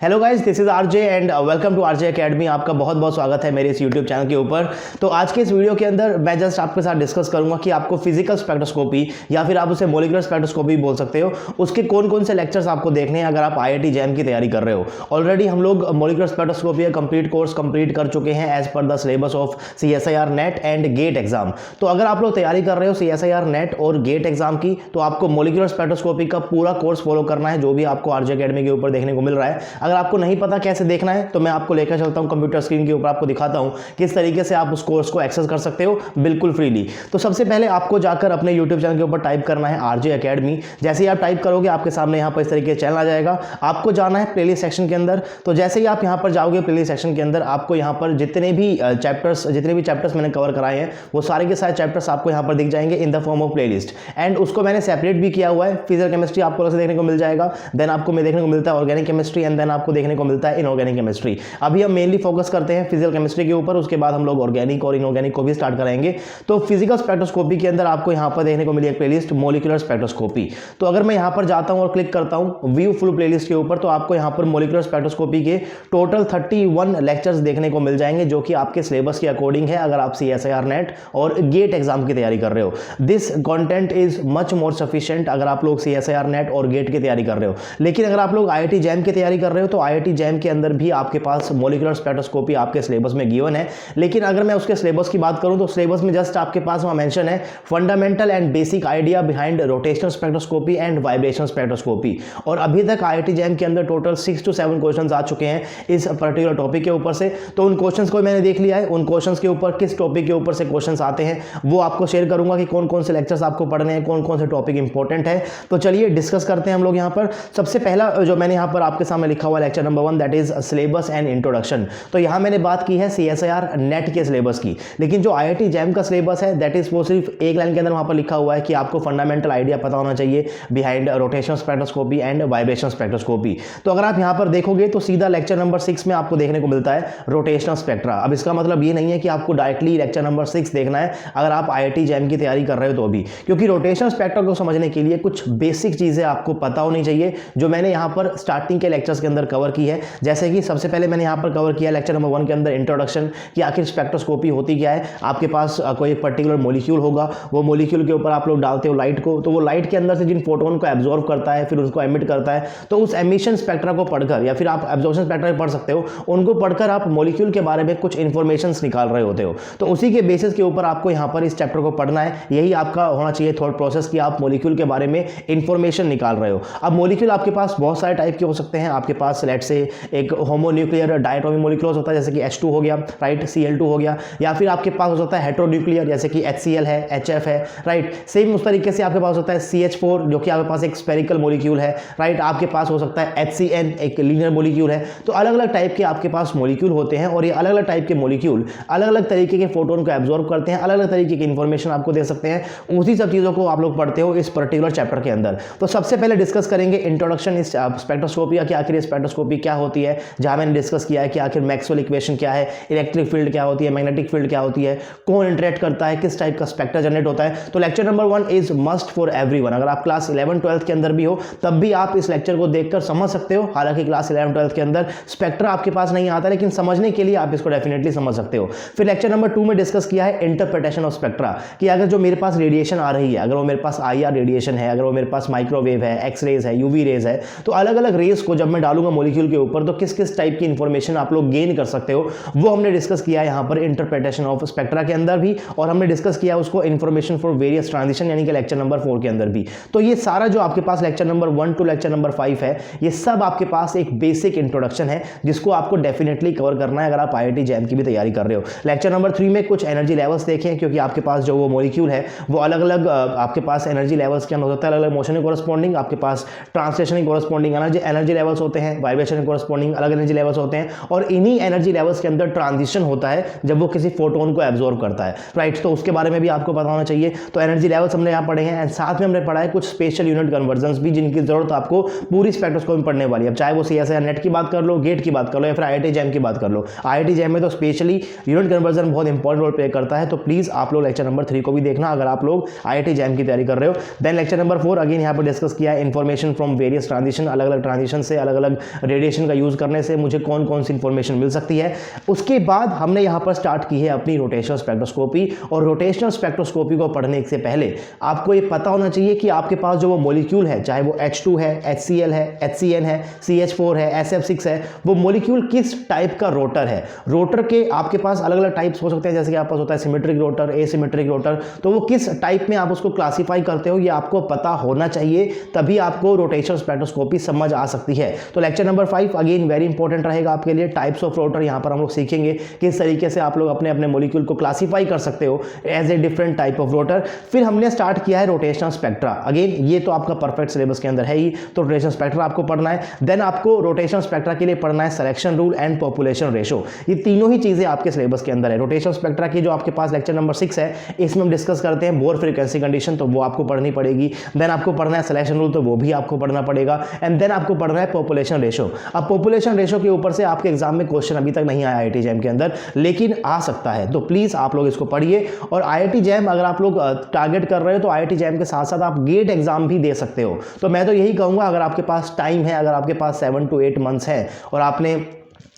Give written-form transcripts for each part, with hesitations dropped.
Hello guys, this is RJ and welcome to RJ academy. आपका बहुत बहुत स्वागत है मेरे इस यूट्यूब चैनल के ऊपर। तो आज के इस वीडियो के अंदर मैं जस्ट आपके साथ डिस्कस करूंगा कि आपको फिजिकल स्पेक्ट्रोस्कोपी या फिर आप उसे मोलिकुलर स्पेक्ट्रोस्कोपी बोल सकते हो, उसके कौन कौन से लेक्चर्स आपको देखने हैं अगर आप आईआईटी जैम की तैयारी कर रहे हो। ऑलरेडी हम लोग मोलिकुलर स्पेक्ट्रोस्कोपी का कंप्लीट कोर्स कंप्लीट कर चुके हैं as per the syllabus of CSIR NET and GATE exam. तो अगर आप लोग तैयारी कर रहे हो CSIR नेट और गेट एग्जाम की, तो आपको मोलिकुलर स्पेक्ट्रोस्कोपी का पूरा कोर्स फॉलो करना है जो भी आपको आरजे एकेडमी के ऊपर देखने को मिल रहा है। अगर आपको नहीं पता कैसे देखना है तो मैं आपको लेकर चलता हूं कंप्यूटर स्क्रीन के ऊपर, आपको दिखाता हूं किस तरीके से आप उस कोर्स को एक्सेस कर सकते हो बिल्कुल फ्रीली। तो सबसे पहले आपको जाकर अपने यूट्यूब चैनल के ऊपर टाइप करना है आरजे एकेडमी। जैसे ही आप टाइप करोगे आपके सामने यहाँ पर इस तरीके से चैनल आ जाएगा। आपको जाना है प्लेलिस्ट सेक्शन के अंदर। तो जैसे ही आप यहाँ पर जाओगे प्लेलिस्ट सेक्शन के अंदर, आपको यहाँ पर जितने भी चैप्टर्स मैंने कवर कराए हैं वो सारे के सारे चैप्टर्स आपको यहाँ पर दिख जाएंगे in the form of playlist. And उसको मैंने सेपरेट भी किया हुआ है। फिजिकल केमिस्ट्री आपको अलग से देखने को मिल जाएगा, देन आपको देखने को मिलता है ऑर्गेनिक केमिस्ट्री, एंड देन आपको देखने को मिलता है इनऑर्गेनिक केमिस्ट्री। अभी हम मेनली फोकस करते हैं फिजिकल केमिस्ट्री के ऊपर, उसके बाद हम लोग ऑर्गेनिक और इनऑर्गेनिक को भी स्टार्ट करेंगे। तो फिजिकल स्पेक्ट्रोस्कोपी के अंदर आपको यहाँ पर देखने को मिली एक प्लेलिस्ट मोलिकुलर स्पेक्ट्रोस्कोपी। तो अगर मैं यहाँ पर जाता हूँ और क्लिक करता हूँ व्यू फुल प्लेलिस्ट के ऊपर, तो आपको यहाँ पर मोलिकुलर स्पेक्ट्रोस्कोपी के टोटल 31 लेक्चर्स देखने को मिल जाएंगे जो कि आपके सिलेबस के अकॉर्डिंग है अगर आप CSIR नेट और गेट एग्जाम की तैयारी कर रहे हो। This content is much more sufficient अगर आप लोग CSIR नेट और गेट की तैयारी कर रहे हो। लेकिन अगर आप लोग IIT जैम की तैयारी कर रहे हो तो IIT जैम के अंदर भी आपके पास मोलिकुलर स्पेक्ट्रोस्कोपी आपके सिलेबस में गिवन है। लेकिन अगर मैं उसके सिलेबस की बात करूं तो सिलेबस में जस्ट आपके पास वहां मेंशन है fundamental and basic idea behind rotational spectroscopy and vibrational spectroscopy. और अभी तक IIT जैम के अंदर टोटल 6 to 7 क्वेश्चंस आ चुके हैं इस पर्टिकुलर टॉपिक के ऊपर से। तो उन क्वेश्चंस को मैंने देख लिया है। उन क्वेश्चंस के ऊपर किस टॉपिक के ऊपर से क्वेश्चंस आते हैं वो आपको शेयर करूंगा कि कौन कौन से लेक्चर्स आपको पढ़ने हैं, कौन कौन से टॉपिक इंपॉर्टेंट है। तो चलिए डिस्कस करते हैं हम लोग यहाँ पर। सबसे पहला जो मैंने यहाँ पर आपके सामने लिखा हुआ lecture number 1 that is syllabus and introduction. तो यहाँ मैंने बात की है CSIR नेट के सिलेबस की, लेकिन जो IIT जैम का सिलेबस है दैट इज वो सिर्फ एक लाइन के अंदर वहां पर लिखा हुआ है कि आपको फंडामेंटल आइडिया पता होना चाहिए behind rotational spectroscopy and vibrational spectroscopy. तो अगर आप यहाँ पर देखोगे तो सीधा लेक्चर नंबर 6 में आपको देखने को मिलता है रोटेशनल स्पेक्ट्रा। अब इसका मतलब ये नहीं है कि आपको डायरेक्टली लेक्चर नंबर 6 देखना है अगर आप IIT जैम की तैयारी कर रहे हो तो भी, क्योंकि रोटेशनल स्पेक्ट्रा को समझने के लिए कुछ बेसिक चीजें आपको पता होनी चाहिए जो मैंने यहाँ पर स्टार्टिंग के लेक्चर्स के अंदर कवर की है। जैसे कि सबसे पहले मैंने यहाँ पर कवर किया लेक्चर नंबर 1 के अंदर इंट्रोडक्शन कि आखिर स्पेक्ट्रोस्कोपी होती क्या है। आपके पास कोई एक पर्टिकुलर मॉलिक्यूल होगा, वो मॉलिक्यूल के ऊपर आप लोग डालते हो लाइट को, तो वो लाइट के अंदर से जिन फोटोन को एब्जॉर्ब करता है फिर उसको एमिट करता है, तो उस एमिशन स्पेक्ट्रा को पढ़कर या फिर आप एब्जॉर्प्शन स्पेक्ट्रा पढ़ सकते हो, उनको पढ़कर आप मॉलिक्यूल के बारे में कुछ इंफॉर्मेशन निकाल रहे होते हो। तो उसी के बेसिस के ऊपर आपको यहाँ पर इस चैप्टर को पढ़ना है। यही आपका होना चाहिए थॉट प्रोसेस कि आप मॉलिक्यूल के बारे में इंफॉर्मेशन निकाल रहे हो। अब मॉलिक्यूल आपके पास बहुत सारे टाइप के हो सकते हैं। आपके पास लेट से एक होमोन्यूक्लियर डायटोमिक मॉलिक्यूल होता है जैसे कि H2 हो गया, राइट, Cl2 हो गया, या फिर आपके पास हो सकता है हेटेरोन्यूक्लियर जैसे कि HCl है, HF है, राइट। सेम उस तरीके से आपके पास होता है CH4 जो कि आपके पास एक स्फेरिकल मॉलिक्यूल है, राइट। आपके पास हो सकता है HCN एक लीनियर मॉलिक्यूल है। तो अलग अलग टाइप के आपके पास मॉलिक्यूल होते हैं और ये अलग अलग टाइप के मॉलिक्यूल अलग अलग तरीके के फोटोन को एब्जॉर्ब करते हैं, अलग अलग तरीके की इंफॉर्मेशन आपको दे सकते हैं। उसी सब चीजों को आप लोग पढ़ते हो इस पर्टिकुलर चैप्टर के अंदर। तो सबसे पहले डिस्कस करेंगे इंट्रोडक्शन इस स्पेक्ट्रोस्कोपी का कि आखिर स्पेक्ट्रोस्कोपी क्या होती है, जहां मैंने डिस्कस किया है कि आखिर मैक्सवेल इक्वेशन क्या है, इलेक्ट्रिक फील्ड क्या होती है, मैग्नेटिक फील्ड क्या होती है, कौन इंटरेक्ट करता है, किस टाइप का स्पेक्ट्रा जनरेट होता है। तो lecture number 1 is must for everyone. अगर आप क्लास 11-12 के अंदर भी हो तब भी आप इस लेक्चर को देखकर समझ सकते हो। हालांकि क्लास 11-12 के अंदर स्पेक्ट्रा आपके पास नहीं आता, लेकिन समझने के लिए आप इसको डेफिनेटली समझ सकते हो। फिर लेक्चर नंबर 2 में डिस्कस किया है इंटरप्रिटेशन ऑफ स्पेक्ट्रा कि अगर जो मेरे पास रेडिएशन आ रही है, अगर वो मेरे पास IR रेडिएशन है, अगर वो मेरे पास माइक्रोवेव है, एक्स रेज है, UV रेज है, तो अलग अलग रेज को जब मैं डालूंगा मॉलिक्यूल के ऊपर तो किस किस टाइप की इंफॉर्मेशन आप लोग गेन कर सकते हो वो हमने डिस्कस किया यहाँ पर इंटरप्रिटेशन ऑफ स्पेक्ट्रा के अंदर भी, और हमने डिस्कस किया उसको इंफॉर्मेशन फॉर वेरियस ट्रांजिशन यानी कि लेक्चर नंबर 4 के अंदर भी। तो ये सारा जो आपके पास lecture number 1 to lecture number 5 है, ये सब आपके पास एक बेसिक इंट्रोडक्शन है जिसको आपको डेफिनेटली कवर करना है अगर आप IIT जैम की भी तैयारी कर रहे हो। लेक्चर नंबर 3 में कुछ एनर्जी लेवल्स देखें, क्योंकि आपके पास जो वो मॉलिक्यूल है वो अलग अलग आपके पास एनर्जी लेवल्स क्या हो सकता है, अलग अलग मोशन के कोरस्पॉन्डिंग, आपके पास ट्रांसलेशन के कोरस्पॉन्डिंग एनर्जी लेवल्स होते हैं, वाइब्रेशन के कोरस्पॉन्डिंग अलग एनर्जी लेवल्स होते हैं, और इन्हीं एनर्जी लेवल्स के अंदर ट्रांजिशन होता है जब वो किसी फोटोन को एब्जॉर्ब करता है, राइट। तो उसके बारे में भी आपको पता होना चाहिए। तो एनर्जी लेवल्स हमने यहाँ पढ़े हैं, एंड साथ में हमने पढ़ा है कुछ स्पेशल यूनिट कन्वर्जन्स भी जिनकी जरूरत आपको पूरी स्पेक्ट्रोस्कोपी में पढ़ने वाली है। अब चाहे वो CSIR नेट की बात कर लो, गेट की बात कर लो, या फिर IIT जैम की बात कर लो। IIT जैम में तो स्पेशली यूनिट कन्वर्जन बहुत इंपॉर्टेंट रोल प्ले करता है। तो प्लीज आप लोग लेक्चर नंबर 3 को भी देखना अगर आप लोग IIT जैम की तैयारी कर रहे हो। देन लेक्चर नंबर 4 अगेन यहाँ पर डिस्कस किया है इंफॉर्मेशन फ्रॉम वेरियस ट्रांजिशन, अलग अलग ट्रांजिशन से अलग अलग रेडिएशन का यूज़ करने से मुझे कौन कौन सी इंफॉर्मेशन मिल सकती है। उसके बाद हमने यहाँ पर स्टार्ट की है अपनी रोटेशनल स्पेक्ट्रोस्कोपी। और रोटेशनल स्पेक्ट्रोस्कोपी को पढ़ने से पहले आपको ये पता होना चाहिए कि आपके पास जो वो मॉलिक्यूल है, चाहे वो H2 है, HCl है, HCN है, CH4 है, SF6 है, वो मॉलिक्यूल किस टाइप का रोटर है। रोटर के आपके पास अलग अलग टाइप्स हो सकते हैं, जैसे कि आपके पास होता है सिमेट्रिक रोटर, एसिमेट्रिक रोटर, तो वो किस टाइप में आप उसको क्लासीफाई करते हो ये आपको पता होना चाहिए, तभी आपको रोटेशनल स्पेक्ट्रोस्कोपी समझ आ सकती है। तो lecture number 5 again very important रहेगा आपके लिए, टाइप्स ऑफ रोटर। यहाँ पर हम लोग सीखेंगे किस तरीके से आप लोग अपने अपने मॉलिक्यूल को क्लासीफाई कर सकते हो as a different type of rotor. फिर हमने स्टार्ट किया है रोटेशनल स्पेक्ट्रा। अगेन ये तो आपका परफेक्ट सिलेबस के अंदर है ही, तो रोटेशनल स्पेक्ट्रा आपको पढ़ना है। देन आपको रोटेशनल स्पेक्ट्रा के लिए पढ़ना है selection rule and population ratio. ये तीनों ही चीजें आपके सिलेबस के अंदर है। रोटेशनल स्पेक्ट्रा की जो आपके पास लेक्चर नंबर 6 है, इसमें हम डिस्कस करते हैं बोर फ्रीक्वेंसी कंडीशन, तो वो आपको पढ़नी पड़ेगी। देन आपको पढ़ना है सिलेक्शन रूल, तो वो भी आपको पढ़ना पड़ेगा। एंड देन आपको पढ़ना है पॉपुलेशन रेशो। अब पॉपुलेशन रेशो के ऊपर से आपके एग्जाम में क्वेश्चन अभी तक नहीं आया IIT जैम के अंदर, लेकिन आ सकता है, तो प्लीज आप लोग इसको पढ़िए। और IIT जैम अगर आप लोग टारगेट कर रहे हो तो IIT जैम के साथ साथ आप गेट एग्जाम भी दे सकते हो। तो मैं तो यही कहूंगा, अगर आपके पास टाइम है, अगर आपके पास 7 to 8 मंथ्स है और आपने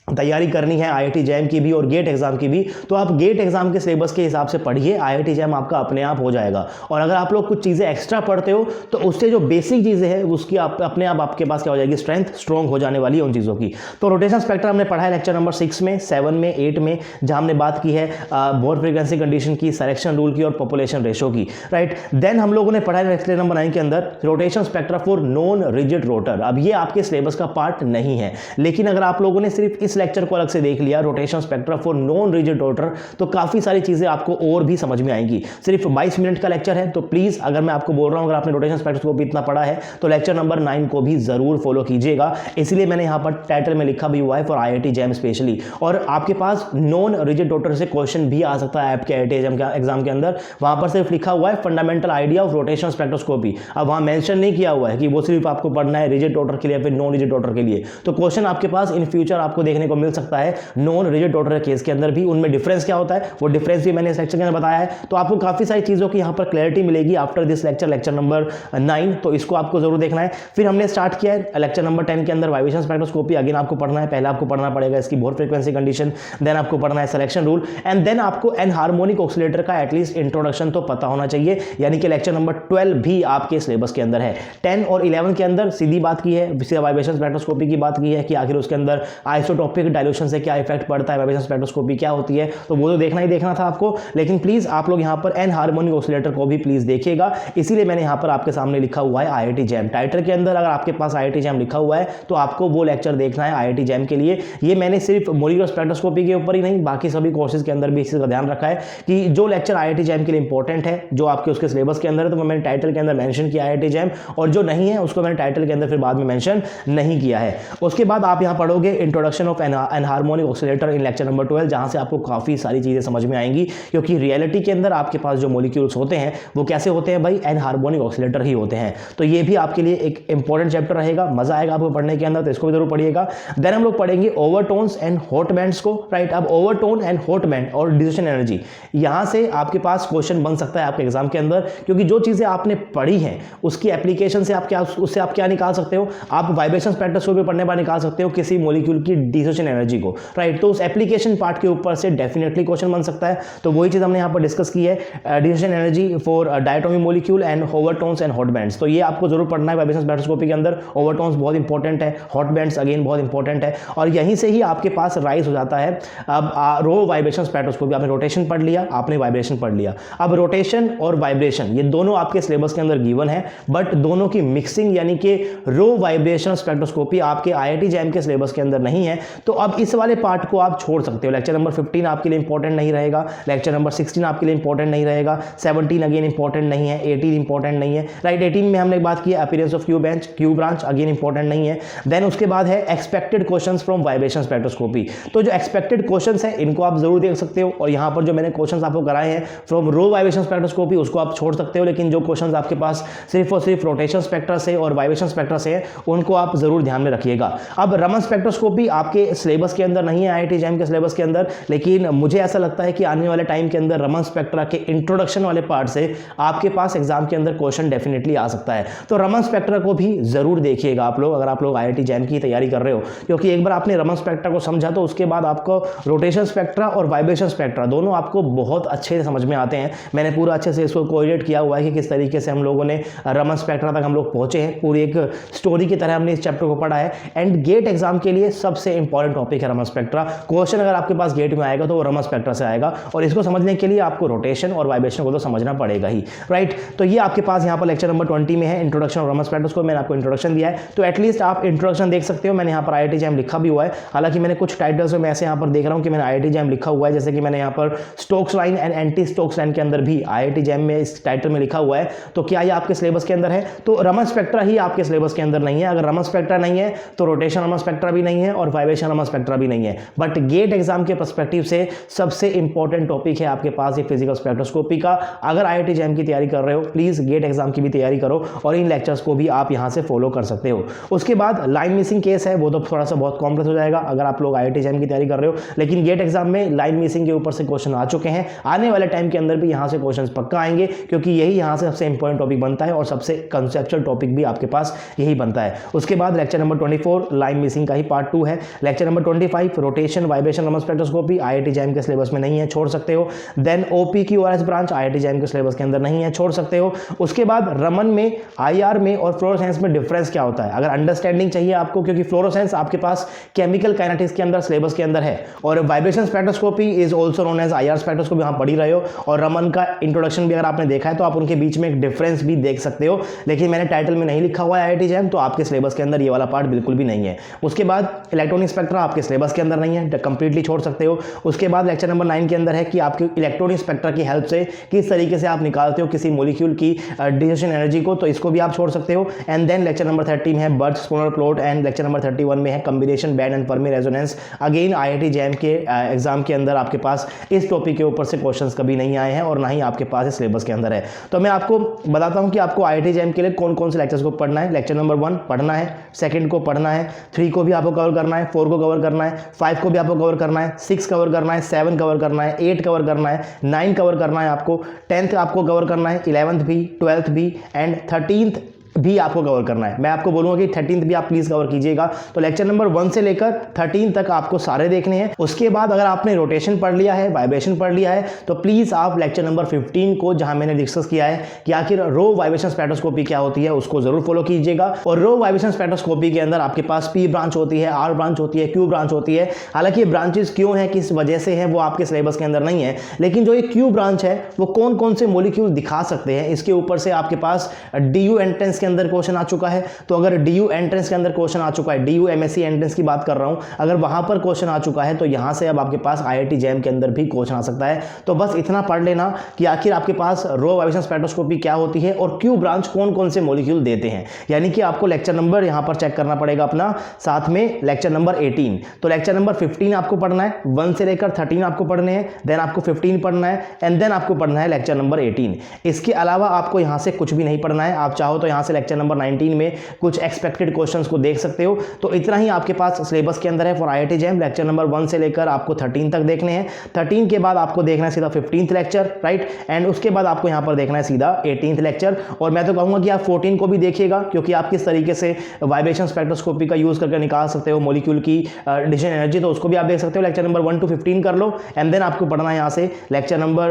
तैयारी करनी है IIT जैम की भी और गेट एग्जाम की भी, तो आप गेट एग्जाम के सिलेबस के हिसाब से पढ़िए, IIT जैम आपका अपने आप हो जाएगा। और अगर आप लोग कुछ चीज़ें एक्स्ट्रा पढ़ते हो तो उससे जो बेसिक चीज़ें हैं उसकी अपने आप आपके पास क्या हो जाएगी, स्ट्रेंथ स्ट्रॉन्ग हो जाने वाली है उन चीज़ों की। तो रोटेशनल स्पेक्ट्रम हमने पढ़ा है लेक्चर नंबर 6 में, 7 में, 8 में, जहाँ हमने बात की है बोर फ्रीक्वेंसी कंडीशन की, सिलेक्शन रूल की और पॉपुलेशन रेशो की, राइट। देन हम लोगों ने पढ़ा है लेक्चर नंबर 9 के अंदर rotational spectra for non rigid rotor. अब ये आपके सिलेबस का पार्ट नहीं है, लेकिन अगर आप लोगों ने सिर्फ इस लेक्चर को अलग से देख लिया rotational spectra for non rigid rotor, तो काफी सारी चीजें आपको और भी समझ में आएंगी। सिर्फ 22 मिनट का लेक्चर है, तो प्लीज अगर मैं आपको बोल रहा हूं, अगर आपने रोटेशनल स्पेक्ट्रोस्कोपी इतना पढ़ा है तो लेक्चर नंबर 9 को भी जरूर फॉलो कीजिएगा। इसलिए मैंने यहां पर टाइटल में लिखा भी हुआ है फॉर IIT जैम स्पेशली। और आपके पास नॉन रिजिड रोटर से क्वेश्चन भी आ सकता है आपके IIT जैम एग्जाम के अंदर। वहां पर सिर्फ लिखा हुआ है fundamental idea of rotational spectroscopy. अब वहां मेंशन नहीं किया हुआ है कि वो सिर्फ आपको पढ़ना है रिजिड रोटर के लिए या फिर नॉन रिजिड रोटर के लिए। तो क्वेश्चन आपके पास इन फ्यूचर आपको देखने को मिल सकता है नॉन रिजिड रोटर केस के अंदर भी, उनमें डिफरेंस क्या होता है वो डिफरेंस भी मैंने इस लेक्चर के अंदर बताया है। तो आपको काफी सारी चीजों की यहां पर क्लैरिटी मिलेगी after this lecture, lecture number 9, तो इसको आपको जरूर देखना है। फिर हमने स्टार्ट किया है लेक्चर नंबर 10 के अंदर वाइब्रेशन स्पेक्ट्रोस्कोपी। अगेन आपको पढ़ना है, पहले आपको पढ़ना पड़ेगा इसकी बोर फ्रीक्वेंसी कंडीशन, देन आपको पढ़ना है सिलेक्शन रूल, एंड देन आपको एनहार्मोनिक ऑसिलेटर का एटलीस्ट इंट्रोडक्शन तो पता होना चाहिए, यानी कि लेक्चर नंबर 12 भी आपके सिलेबस के अंदर है। 10 और 11 के अंदर सीधी बात की है, सीधा वाइब्रेशन स्पेक्ट्रोस्कोपी की बात की है कि आखिर उसके अंदर आइसोटोपिक डायल्यूशन से क्या इफेक्ट पड़ता है, वाइब्रेशन स्पेक्ट्रोस्कोपी क्या होती है, तो वो तो देखना ही देखना था आपको। लेकिन प्लीज आप लोग यहां पर एनहार्मोनिक ऑसिलेटर को भी प्लीज देखिएगा, इसीलिए मैंने यहां पर आपके सामने लिखा हुआ है IIT जैम। टाइटल के अंदर अगर आपके पास IIT जैम लिखा हुआ है तो आपको वो लेक्चर देखना है IIT जैम के लिए। ये मैंने सिर्फ मॉलिक्यूलर स्पेक्ट्रोस्कोपी के ऊपर ही नहीं, बाकी सभी कोर्सेज के अंदर भी इस चीज का ध्यान रखा है कि जो लेक्चर IIT जैम के लिए इंपॉर्टेंट है, जो आपके उसके सिलेबस के अंदर है, तो वो मैंने टाइटल के अंदर मेंशन किया IIT जैम, और जो नहीं है उसको मैंने टाइटल के अंदर फिर बाद में मेंशन नहीं किया है। उसके बाद आप यहां पढ़ोगे introduction of enharmonic oscillator in lecture number 12, जहां से आपको काफी सारी चीजें समझ में आएंगी, क्योंकि रियलिटी के अंदर आपके पास जो मॉलिक्यूल्स होते हैं वो कैसे होते हैं भाई, एनहार्मोनिक ऑसिलेटर ही होते हैं। तो ये भी आपके लिए एक इंपॉर्टेंट चैप्टर रहेगा, मजा आएगा आपको पढ़ने के अंदर, तो इसको भी जरूर पढ़िएगा। देन हम लोग पढ़ेंगे ओवरटोन्स एंड हॉट बैंड्स को, राइट। अब ओवरटोन एंड हॉट बैंड और डिस्ट्रीब्यूशन एनर्जी, यहां से आपके पास क्वेश्चन बन सकता है आपके एग्जाम के अंदर, क्योंकि जो चीजें आपने पढ़ी हैं उसकी एप्लीकेशन से आप क्या, उससे आप क्या निकाल सकते हो, आप वाइब्रेशन स्पेक्ट्रोस्कोपी पढ़ने पर निकाल सकते हो किसी मॉलिक्यूल की डिस्ट्रीब्यूशन एनर्जी को, राइट। तो उस एप्लीकेशन पार्ट के ऊपर से डेफिनेटली क्वेश्चन बन सकता है। तो वही चीज हमने यहां पर डिस्कस की है, distribution energy for diatomic molecule and overtones and hot bands. तो ये आपको जरूर पढ़ना है वाइब्रेशन स्पेक्ट्रोस्कोपी के अंदर। ओवरटोन्स बहुत इंपॉर्टेंट है, हॉट बैंड्स अगेन बहुत इंपॉर्टेंट है, और यहीं से ही आपके पास राइज हो जाता है अब रो वाइब्रेशन स्पेक्ट्रोस्कोपी। आपने रोटेशन पढ़ लिया, आपने वाइब्रेशन पढ़ लिया। अब रोटेशन और वाइब्रेशन ये दोनों आपके सिलेबस के अंदर गिवन है, बट दोनों की मिक्सिंग यानी कि रो वाइब्रेशन स्पेक्ट्रोस्कोपी आपके IIT जैम के सिलेबस के अंदर नहीं है। तो अब इस वाले पार्ट को आप छोड़ सकते हो। लेक्चर नंबर 15 आपके लिए इंपॉर्टेंट नहीं रहेगा, लेक्चर नंबर 16 आपके लिए इंपॉर्टेंट नहीं रहेगा, 17 अगेन इंपॉर्टेंट नहीं है, 18 इंपॉर्टेंट नहीं है, राइट। 18 में हमने बात की appearance of Q branch, again important नहीं है। देन उसके बाद है expected questions from vibration spectroscopy. तो जो एक्सपेक्टेड क्वेश्चंस है इनको आप जरूर देख सकते हो, और यहां पर जो मैंने क्वेश्चंस आपको कराए हैं फ्रॉम रो वाइब्रेशन स्पेक्ट्रोस्कोपी उसको आप छोड़ सकते हो, लेकिन जो क्वेश्चंस आपके पास सिर्फ और सिर्फ रोटेशन स्पेक्ट्रा से और वाइब्रेशन स्पेक्ट्रा से है उनको आप जरूर ध्यान में रखिएगा। अब रमन स्पेक्ट्रोस्कोपी आपके सिलेबस के अंदर नहीं है, IIT जैम के सिलेबस के अंदर, लेकिन मुझे ऐसा लगता है कि आने वाले टाइम के अंदर रमन स्पेक्ट्रा के इंट्रोडक्शन वाले पार्ट से आपके पास एग्जाम के अंदर क्वेश्चन डेफिनेटली आ सकता है। तो रमन स्पेक्ट्रा को भी जरूर देखिएगा आप लोग, अगर आप लोग IIT जैम की तैयारी कर रहे हो, क्योंकि एक बार आपने रमन स्पेक्ट्रा को समझा तो उसके बाद आपको रोटेशन स्पेक्ट्रा और वाइब्रेशन स्पेक्ट्रा दोनों आपको बहुत अच्छे से समझ में आते हैं। मैंने पूरा अच्छे से इसको कोरिलेट किया हुआ है कि किस तरीके से हम लोगों ने रमन स्पेक्ट्रा तक हम लोग पहुंचे हैं, पूरी एक स्टोरी की तरह हमने इस चैप्टर को पढ़ा है। एंड गेट एग्जाम के लिए सबसे इंपॉर्टेंट टॉपिक है रमन स्पेक्ट्रा। क्वेश्चन अगर आपके पास गेट में आएगा तो वो रमन स्पेक्ट्रा से आएगा, और इसको समझने के लिए आपको रोटेशन और वाइब्रेशन को तो समझना पड़ेगा ही, राइट। तो ये आपके पास यहाँ पर लेक्चर नंबर 20 में है, इंट्रोडक्शन ऑफ रमन स्पेक्ट्रोस्कोपी। मैंने आपको इंट्रोडक्शन दिया है, तो एटलीस्ट आप इंट्रोडक्शन देख सकते हो। मैंने यहाँ पर IIT जैम लिखा भी हुआ है, हालांकि मैंने कुछ टाइटल्स में ऐसे यहाँ पर देख रहा हूँ कि मैंने IIT जैम लिखा हुआ है, जैसे कि मैंने यहाँ पर Stokes line and anti Stokes line के अंदर भी IIT जैम में इस टाइटल में लिखा हुआ है। तो क्या ये आपके सिलेबस के अंदर है? तो रमन स्पेक्ट्रा ही आपके सिलेबस के अंदर नहीं है। अगर रमन स्पेक्ट्रा नहीं है तो रोटेशन रमन स्पेक्ट्रा भी नहीं है और वाइब्रेशन रमन स्पेक्ट्रा भी नहीं है। बट गेट एग्जाम के पर्सपेक्टिव से सबसे इंपॉर्टेंट टॉपिक है आपके पास ये फिजिकल स्पेक्ट्रोस्कोपी का। अगर IIT जैम की तैयारी कर रहे हो, प्लीज गेट एग्जाम की भी तैयारी करो और इन लेक्चर्स को भी आप यहां से फॉलो कर सकते हो। उसके बाद लाइन मिसिंग केस है, वो तो थोड़ा सा बहुत कॉम्प्लेक्स हो जाएगा अगर आप लोग IIT जैम की तैयारी कर रहे हो, लेकिन गेट एग्जाम में लाइन मिसिंग के ऊपर से क्वेश्चन आ चुके हैं। आने वाले टाइम के अंदर भी यहां से क्वेश्चन पक्का आएंगे, क्योंकि यही यहां से सबसे इंपॉर्टेंट टॉपिक बनता है और सबसे कंसेप्चुअल टॉपिक भी आपके पास यही बनता है। उसके बाद लेक्चर नंबर 24 लाइन मिसिंग का ही पार्ट 2 है। Lecture number 25 rotation vibration Raman spectroscopy IIT JAM के सिलेबस में नहीं है, छोड़ सकते हो। Then OPQRS branch IIT JAM के सिलेबस के अंदर नहीं है, छोड़ सकते हो। उसके बाद रमन में, IR में और फ्लोरोसेंस में डिफरेंस क्या होता है, अगर अंडरस्टैंडिंग चाहिए आपको, क्योंकि फ्लोरोसेंस आपके पास केमिकल काइनेटिक्स के अंदर सिलेबस के अंदर है, और vibration spectroscopy is also known as IR spectroscopy, वहां पढ़ ही रहे हो, और रमन का इंट्रोडक्शन भी अगर आपने देखा है तो आप उनके बीच में एक डिफरेंस भी देख सकते हो। लेकिन मैंने टाइटल में नहीं लिखा हुआ है IIT जैम, तो आपके सिलेबस के अंदर ये वाला पार्ट बिल्कुल भी नहीं है। उसके बाद इलेक्ट्रॉनिक स्पेक्ट्रा आपके सिलेबस के अंदर नहीं है, कंप्लीटली छोड़ सकते हो। उसके बाद लेक्चर नंबर 9 के अंदर है कि आपके इलेक्ट्रॉनिक स्पेक्ट्रा की हेल्प से किस तरीके से आप निकालते हो किसी मॉलिक्यूल की डिस्ट्रीब्यूशन एनर्जी को, तो इसको भी आप छोड़ सकते हो। एंड देन लेक्चर नंबर 30 में है birth spawner plot, and lecture number 31 में है combination band and Fermi resonance. Again IIT JAM के एग्जाम के अंदर आपके पास इस टॉपिक के ऊपर से क्वेश्चंस कभी नहीं आए हैं और ना ही आपके पास इस सिलेबस के अंदर है। तो मैं आपको बताता हूं कि आपको IIT जैम के लिए कौन कौन से लेक्चर्स को पढ़ना है। लेक्चर नंबर 1 पढ़ना है, सेकंड को पढ़ना है, 3 को भी आपको कवर करना है, 4 को कवर करना है, 5 को भी आपको कवर करना है, 6 कवर करना है, 7 कवर करना है, 8 कवर करना है, 9 कवर करना है, आपको 10th आपको कवर करना है, 11th भी, 12th भी एंड 13th भी आपको कवर करना है। मैं आपको बोलूंगा कि 13th भी आप प्लीज कवर कीजिएगा। तो लेक्चर नंबर 1 से लेकर 13 तक आपको सारे देखने हैं। उसके बाद अगर आपने रोटेशन पढ़ लिया है, वाइब्रेशन पढ़ लिया है, तो प्लीज आप लेक्चर नंबर 15 को, जहां मैंने डिस्कस किया है कि आखिर रो वाइब्रेशन स्पेक्ट्रोस्कोपी क्या होती है, उसको जरूर फॉलो कीजिएगा। और रो वाइब्रेशन स्पेक्ट्रोस्कोपी के अंदर आपके पास P ब्रांच होती है, R ब्रांच होती है, Q ब्रांच होती है। हालांकि ब्रांचेस क्यों है, किस वजह से है, वो आपके सिलेबस के अंदर नहीं है, लेकिन जो ये Q ब्रांच है वो कौन कौन से मॉलिक्यूल दिखा सकते हैं, इसके ऊपर से आपके पास DU एंट्रेंस के अंदर क्वेश्चन आ चुका है। तो अगर DU एंट्रेंस के अंदर क्वेश्चन आ चुका है, DU MSc एंट्रेंस की बात कर रहा हूं, अगर वहां पर क्वेश्चन आ चुका है तो यहां से अब आपके पास IIT जैम के अंदर भी क्वेश्चन आ सकता है। तो बस इतना पढ़ लेना कि आखिर आपके पास रो वाइब्रेशन स्पेक्ट्रोस्कोपी क्या होती है और Q ब्रांच कौन कौन से मॉलिक्यूल देते हैं। यानी कि आपको लेक्चर नंबर यहां पर चेक करना पड़ेगा अपना, साथ में लेक्चर नंबर 18। तो लेक्चर नंबर 15 आपको पढ़ना है, 1 से लेकर 13 आपको पढ़ने हैं, देन आपको 15 पढ़ना है एंड देन आपको पढ़ना है लेक्चर नंबर 18। इसके अलावा आपको यहां से कुछ भी नहीं पढ़ना है। आप चाहो तो यहां से लेक्चर नंबर 19 में कुछ एक्सपेक्टेड क्वेश्चंस को देख सकते हो। तो इतना ही आपके पास सिलेबस के अंदर है for IIT jam. Lecture number 1 से लेकर आपको 13 तक देखने हैं, 13 के बाद आपको देखना है सीधा 15th लेक्चर, राइट, एंड उसके बाद आपको यहां पर देखना है सीधा 18th लेक्चर। और मैं तो कहूंगा कि आप 14 को भी देखिएगा, क्योंकि आप किस तरीके से वाइब्रेशन स्पेक्ट्रोस्कोपी का यूज करके निकाल सकते हो मॉलिक्यूल की डिस्ट्रीब्यूशन एनर्जी, तो उसको भी आप देख सकते हो। लेक्चर नंबर 1 to 15 कर लो एंड देन आपको पढ़ना है यहां से लेक्चर नंबर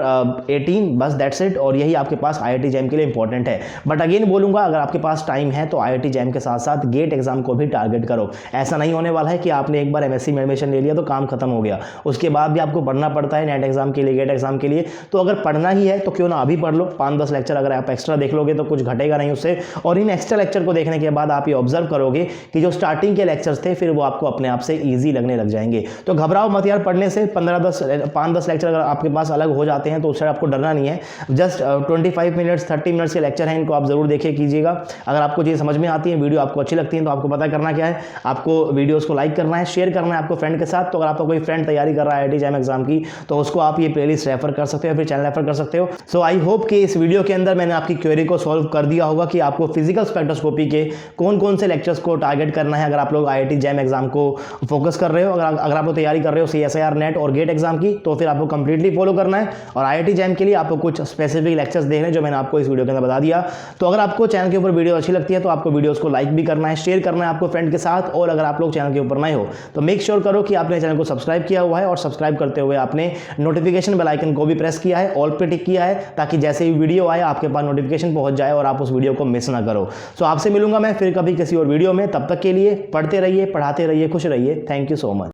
18, बस दैट्स इट। और यही आपके पास IIT जैम के लिए इंपॉर्टेंट है। बट अगेन बोलूंगा, अगर आपके पास टाइम है तो IIT जैम के साथ साथ गेट एग्जाम को भी टारगेट करो। ऐसा नहीं होने वाला है कि आपने एक बार MSc में एडमिशन ले लिया तो काम खत्म हो गया, उसके बाद भी आपको पढ़ना पड़ता है नेट एग्जाम के लिए, गेट एग्जाम के लिए। तो अगर पढ़ना ही है तो क्यों ना अभी पढ़ लो, 5-10 लेक्चर अगर आप एक्स्ट्रा देख लोगे तो कुछ घटेगा नहीं उससे। और इन एक्स्ट्रा लेक्चर को देखने के बाद आप ये ऑब्जर्व करोगे कि जो स्टार्टिंग के लेक्चर्स थे फिर वो आपको अपने आप से ईजी लगने लग जाएंगे। तो घबराओ मत यार, पढ़ने से 5-10 लेक्चर अगर आपके पास अलग हो जाते हैं तो उससे आपको डरना नहीं है। जस्ट 25 मिनट्स 30 मिनट्स के लेक्चर हैं, इनको आप जरूर देखिए कीजिएगा। अगर आपको चीज़ समझ में आती है, वीडियो आपको अच्छी लगती है, तो आपको पता करना क्या है, आपको वीडियोज़ को लाइक करना है, शेयर करना है आपको फ्रेंड के साथ। तो अगर आपका कोई फ्रेंड तैयारी कर रहा है IIT JAM एग्जाम की, तो उसको आप ये प्लेलिस्ट रेफर कर सकते हो, फिर चैनल रेफर कर सकते हो। सो आई होप कि इस वीडियो के अंदर मैंने आपकी क्वेरी को सॉल्व कर दिया होगा कि आपको फिजिकल स्पेक्ट्रोस्कोपी के कौन कौन से लेक्चर्स को टारगेट करना है अगर आप लोग IIT JAM एग्जाम को फोकस कर रहे हो। अगर आप लोग तैयारी कर रहे हो CSIR नेट और गेट एग्जाम की, तो फिर आपको कंप्लीटली फॉलो करना है। और IIT JAM के लिए आपको कुछ स्पेसिफिक लेक्चर्स देखने हैं जो मैंने आपको इस वीडियो के अंदर बता दिया। तो अगर आपको चैनल के ऊपर वीडियो अच्छी लगती है तो आपको वीडियोस को लाइक भी करना है, शेयर करना है आपको फ्रेंड के साथ। और अगर आप लोग चैनल के ऊपर नए हो तो मेक श्योर करो कि आपने चैनल को सब्सक्राइब किया हुआ है, और सब्सक्राइब करते हुए आपने नोटिफिकेशन बेल आइकन को भी प्रेस किया है, ऑल पे टिक किया है, ताकि जैसे ही वीडियो आए आपके पास नोटिफिकेशन पहुंच जाए और आप उस वीडियो को मिस ना करो। सो आपसे मिलूंगा मैं फिर कभी किसी और वीडियो में। तब तक के लिए पढ़ते रहिए, पढ़ाते रहिए, खुश रहिए। Thank you so much.